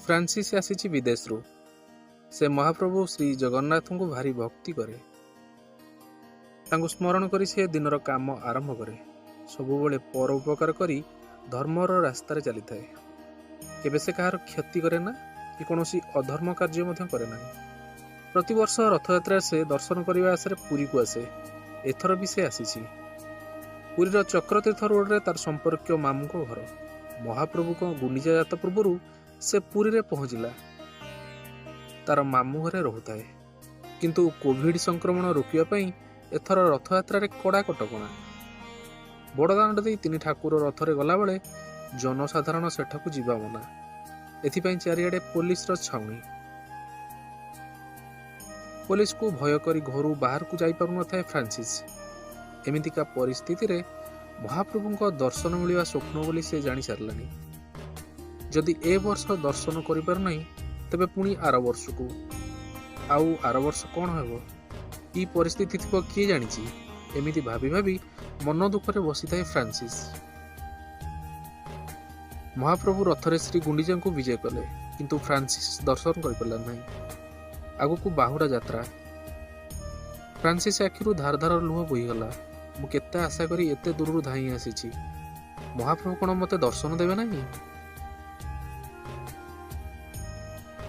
Francis आसी विदेशरू। से महाप्रभु श्री जगन्नाथ को भारी भक्ति करे। तांको स्मरण करी से दिनर काम आरंभ करे। सबुबले परोपकार करी धर्मर रास्तार चली थाए। केबे से कहार क्षति करे ना कि कौनसी अधर्म कार्य मध्य करे ना। प्रतिवर्ष रथयात्रा से दर्शन करने आशा पुरी को आसे। एथर भी से आसी। पुरीर चक्रतीर्थ रोड रे तार संपर्क मामू को घर। महाप्रभु को गुंडीचा जात पूर्व से पुरी रे पहुंचला। तार मामू घरे रोहुताए। किंतु कोविड संक्रमण रोकिया पई एथर रथयात्रा रे कड़ा कटकणा। बड़दाण्ड दे तीन ठाकुर रथरे गला बेले जनसाधारण सेठाकू जीवा मना। एथिपाई चारिआडे पुलिस छाउनी। पुलिस को भय करी घर बाहर को जाई पारु नथाए फ्रांसिस। एमितिका परिस्थिति रे महाप्रभु दर्शन मिलवा स्वप्न बोली से जानी सारलानी। जदि ए वर्ष दर्शन करि पार नहीं तबे पुणी आर वर्ष को आउ आर वर्ष कौन हेबो ई परिस्थिति थी किए जानी। एमिति भाभी भाभी मन दुखरे बसी थाए फ्रांसिस। महाप्रभु रथरे श्री गुंडीजा को विजय कले किंतु फ्रांसिस दर्शन कर पारा नहीं। आगु को बाहुड़ा यात्रा। फ्रांसिस आखिरु धार धार लुह बोहीगला। मु केते आशा करी एते दूर धाई आसी। महाप्रभु कौन मते दर्शन देवे नहीं।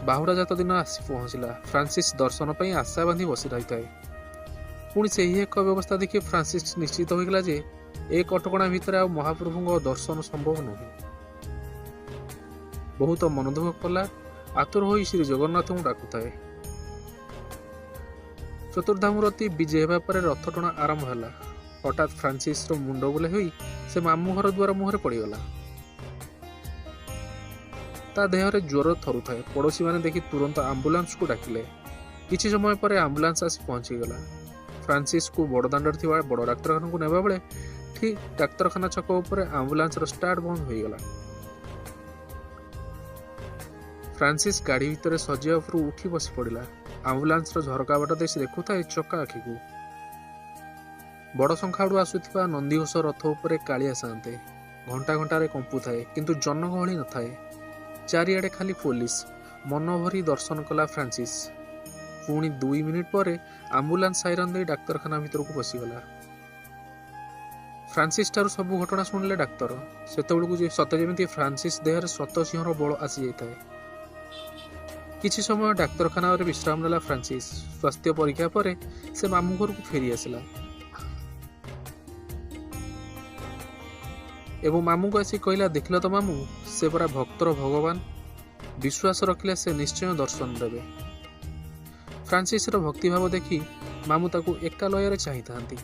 बाहुड़ा जात दिन आसी पहुंचला। फ्रांसिस दर्शन पर आशा बांधी बसी रही थाए। पुणी से ही एक व्यवस्था देखि फ्रांसिस निश्चित होइगला जे ए कटकणा भितर आ महाप्रभु दर्शन संभव नहीं। बहुत मनदुख कला। आतुर होई श्री जगन्नाथ को डाकुताए। चतुर्धामूर्ति विजय हेबा परे रथ टଣା आरंभ होला। हठात फ्रांसिस मुंड बुले होई से मामू घर द्वार मुहरे पड़ीगला। ता देहरे ज्वर थरु थाए। पड़ोशी माने देखि तुरंत आंबुलांस को डाकिले। किछि समय पर आंबुलांस आसी पहुंचीगला। फ्रांसिस को बड़दाण्ड थिबा बड़ डाक्तरखाना को नेबा बेले ठीक डाक्तरखाना छक उपर आंबुलांस स्टार्ट बंद होईगला। फ्रांसिस गाड़ी भितर सजिया उपर उठी बसी पड़िला। आंबुलांस झरका बाट देश देखुथाए चका आखि को। बड़ संख्याड़ू आसुथिबा नंदीघोष रथ उपरे कालिया सान्ते घंटा घंटारे कंपु थाए किंतु जनगहली न थाए। चारिआडे खाली पुलिस। मन भरी दर्शन कला फ्रांसिस। पुणी 2 मिनिट पर आंबुलांस साइरन दे डाक्तरखाना भीतर को पशिगला। फ्रांसिस ठारू सबु घटना शुणिले डाक्तर। सेतेबेलू सते जेमिति फ्रांसिस देहर सत सिंहर बल आसी जाइए। किछि समय डाक्तरखाना विश्राम नेला फ्रांसिस। स्वास्थ्य परीक्षा पर से मामू घर को फेरी आसला एवं मामू को आसी कहला, देखल तो मामू से परा भक्तर भगवान। विश्वास रखिले से निश्चय दर्शन देवे। फ्रांसिस भक्तिभाव देखी मामू ताकू एका लय चाही थांती।